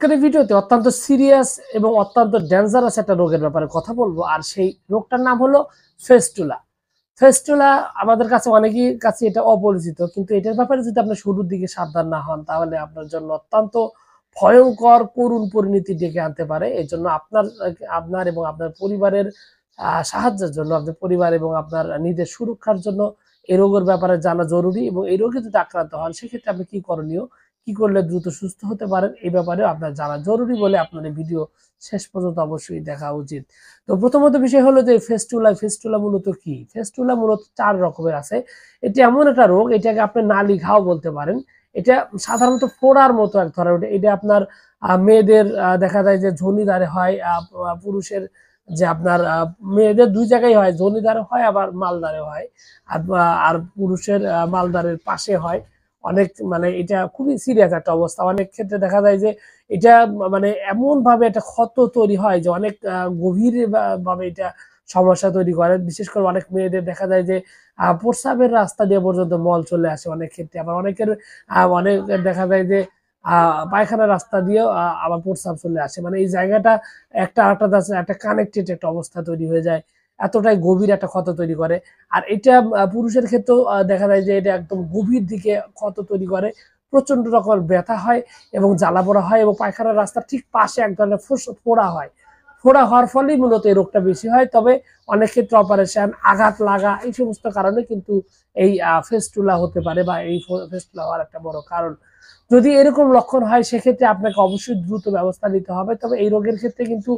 আজকের ভিডিওতে অত্যন্ত সিরিয়াস এবং অত্যন্ত ডেঞ্জারাস একটা রোগের ব্যাপারে কথা বলবো। আর সেই রোগটার নাম হলো ফেস্টুলা। ফেস্টুলা আমাদের কাছে অনেকেই কাছে এটা অপরিচিত, কিন্তু এটার ব্যাপারে যদি আপনি শুরুর দিকে সাবধান না হন তাহলে আপনার জন্য অত্যন্ত ভয়ঙ্কর করুণ পরিণতি ডেকে আনতে পারে। এই জন্য আপনার আপনার এবং আপনার পরিবারের সাহায্যের জন্য, আপনার পরিবার এবং আপনার নিজের সুরক্ষার জন্য এই রোগের ব্যাপারে জানা জরুরি। এবং এই রোগে যদি আক্রান্ত হন সেক্ষেত্রে আপনি কি করণীয়, কি করলে দ্রুত সুস্থ হতে পারেন, এই ব্যাপারে আপনার জানা জরুরি বলে আপনার এই ভিডিও শেষ পর্যন্ত অবশ্যই দেখা উচিত। তো প্রথমত বিষয় হলো যে ফেস্টুলা মূলত কি? ফেস্টুলা মূলত ৪ রকমের আছে। এটি এমন একটা রোগ, এটাকে আপনি নালি ঘাও বলতে পারেন। এটা সাধারণত ফোড়ার মতো এক ধরনের। এটা আপনার মেয়েদের দেখা যায় যে ঝনিদারে হয়, পুরুষের যে আপনার মেয়েদের ২ জায়গায় হয়, ঝনিদারে হয় আবার মালদারে হয়। আর পুরুষের মালদারের পাশে হয়। অনেক মানে এটা খুবই সিরিয়াস একটা অবস্থা। অনেক ক্ষেত্রে দেখা যায় যে এটা মানে এমনভাবে একটা ক্ষত তৈরি হয় যে অনেক গভীর ভাবে এটা সমস্যা তৈরি করে। বিশেষ করে অনেক মেয়েদের দেখা যায় যে প্রস্রাবের রাস্তা দিয়ে পর্যন্ত মল চলে আসে অনেক ক্ষেত্রে। আবার অনেকের দেখা যায় যে পায়খানার রাস্তা দিয়েও আবার প্রস্রাব চলে আসে। মানে এই জায়গাটা একটা আরেকটার কাছে একটা কানেক্টেড একটা অবস্থা তৈরি হয়ে যায়। এতটাই গভীর একটা ক্ষত তৈরি করে। আর এটা পুরুষের ক্ষেত্রেও দেখা যায় যে এটা একদম গভীর দিকে ক্ষত তৈরি করে। প্রচন্ড রকমের ব্যথা হয় এবং জ্বালা-পোড়া হয় এবং পায়খানার রাস্তার ঠিক পাশে এক ধরনের ফোড়া হয়। ফোড়া হওয়ার ফলেই মূলত এই রোগটা বেশি হয়। তবে অনেক ক্ষেত্রে অপারেশন, আঘাত লাগা এই সমস্ত কারণে কিন্তু এই ফেস্টুলা হতে পারে বা এই ফেস্টুলা হওয়ার একটা বড় কারণ। যদি এরকম লক্ষণ হয় সেক্ষেত্রে আপনাকে অবশ্যই দ্রুত ব্যবস্থা নিতে হবে। তবে এই রোগের ক্ষেত্রে কিন্তু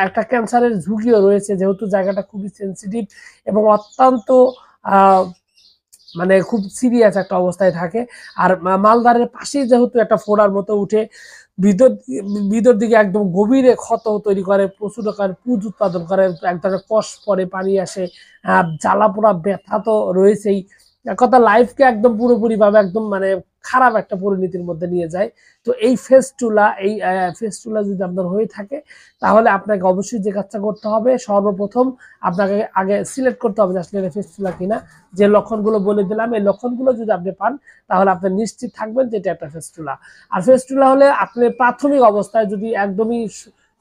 একটা ক্যান্সারের ঝুঁকিও রয়েছে, যেহেতু জায়গাটা খুবই সেনসিটিভ এবং অত্যন্ত আ মানে খুব সিরিয়াস একটা অবস্থায় থাকে। আর মালদারের পাশেই যেহেতু একটা ফোড়ার মতো উঠে ভিতর ভিতর দিকে একদম গভীরে ক্ষত তৈরি করে, প্রচুর আকারে পুঁজ উৎপাদন করে, এক ধরনের কষ পড়ে, পানি আসে, জ্বালা-পোড়া ব্যথা তো রয়েছেই। এক কথা লাইফকে একদম পুরোপুরিভাবে একদম মানে খারাপ একটা পরিণতির মধ্যে নিয়ে যায়। তো এই ফেস্টুলা যদি আপনার হয়ে থাকে তাহলে আপনাকে অবশ্যই যে কাজটা করতে হবে, সর্বপ্রথম আপনাকে আগে সিলেক্ট করতে হবে যে আসলে এটা ফেস্টুলা কিনা। যে লক্ষণগুলো বলে দিলাম এই লক্ষণগুলো যদি আপনি পান তাহলে আপনি নিশ্চিত থাকবেন যে এটা একটা ফেস্টুলা। আর ফেস্টুলা হলে আপনি প্রাথমিক অবস্থায় যদি একদমই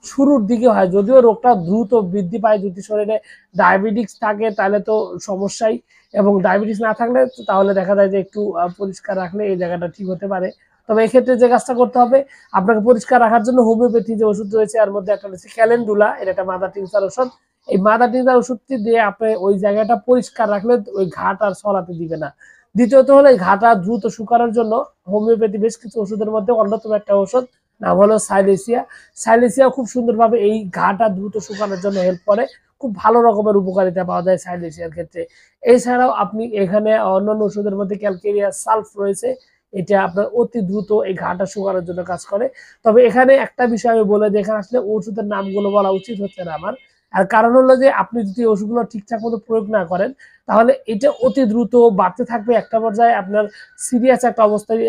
শুরুর দিকে হয়, যদিও রোগটা দ্রুত বৃদ্ধি পায়, যদি শরীরে ডায়াবেটিস থাকে তাহলে তো সমস্যাই, এবং ডায়াবেটিস না থাকলে তাহলে দেখা যায় যে একটু পরিষ্কার রাখলে এই জায়গাটা ঠিক হতে পারে। তবে এক্ষেত্রে যে কাজটা করতে হবে, আপনাকে পরিষ্কার রাখার জন্য হোমিওপ্যাথি যে ওষুধ রয়েছে এর মধ্যে একটা রয়েছে ক্যালেন্ডুলা, এটা একটা মাদার টিনচার ওষুধ। এই মাদার টিনচার ওষুধটি দিয়ে আপনি ওই জায়গাটা পরিষ্কার রাখলে ওই ঘাটা আর ছড়াতে দিবে না। দ্বিতীয়ত হলো এই ঘাটা দ্রুত শুকানোর জন্য হোমিওপ্যাথি বেশ কিছু ওষুধের মধ্যে অন্যতম একটা ওষুধ নাম হলো সাইলেসিয়া। সাইলেসিয়া খুব সুন্দরভাবে এই ঘাটা দ্রুত শুকানোর জন্য হেল্প করে। খুব ভালো রকমের উপকারিতা পাওয়া যায় সাইলেসিয়ার ক্ষেত্রে। এছাড়াও আপনি এখানে অন্যান্য ওষুধের মধ্যে ক্যালকেরিয়া সালফ রয়েছে। এটা আপনার অতি দ্রুত এই ঘাটা শুকানোর জন্য কাজ করে। তবে এখানে একটা বিষয় আমি বলে দিই, এখানে আসলে ওষুধের নামগুলো বলা উচিত হচ্ছে না আমার। আর কারণ হলো যে আপনি যদি ওষুধগুলো ঠিকঠাক মতো প্রয়োগ না করেন তাহলে এটা অতি দ্রুত বাড়তে থাকবে। একটা পর্যায়ে আপনার সিরিয়াস একটা অবস্থায়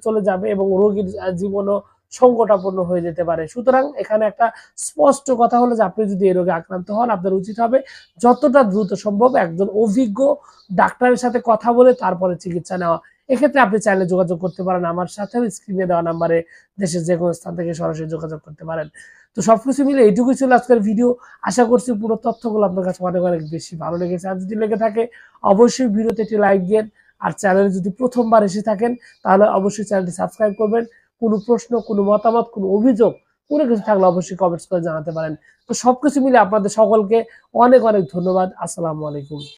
চলে যাবে এবং রোগীর জীবনও সংকটাপন্ন হয়ে যেতে পারে। সুতরাং এখানে একটা স্পষ্ট কথা হলো যে আপনি যদি এই রোগে আক্রান্ত হন আপনার উচিত হবে যতটা দ্রুত সম্ভব একজন অভিজ্ঞ ডাক্তারের সাথে কথা বলে তারপরে চিকিৎসা নেওয়া। এক্ষেত্রে আপনি চাইলে যোগাযোগ করতে পারেন আমার সাথে, স্ক্রিনে দেওয়া নাম্বারে দেশের যেকোনো স্থান থেকে সরাসরি যোগাযোগ করতে পারেন। তো সবকিছু মিলে এইটুকুই ছিল আজকের ভিডিও। আশা করছি পুরো তথ্যগুলো আপনার কাছে অনেক অনেক বেশি ভালো লেগেছে। আর যদি লেগে থাকে অবশ্যই ভিডিওতে একটি লাইক দিন। আর চ্যানেলে যদি প্রথমবার এসে থাকেন তাহলে অবশ্যই চ্যানেলটি সাবস্ক্রাইব করবেন। কোনো প্রশ্ন, কোনো মতামত, কোনো অভিযোগ, কোনো কিছু থাকলে অবশ্যই কমেন্টস করে জানাতে পারেন। তো সবকিছু মিলে আপনাদের সকলকে অনেক অনেক ধন্যবাদ। আসসালামু আলাইকুম।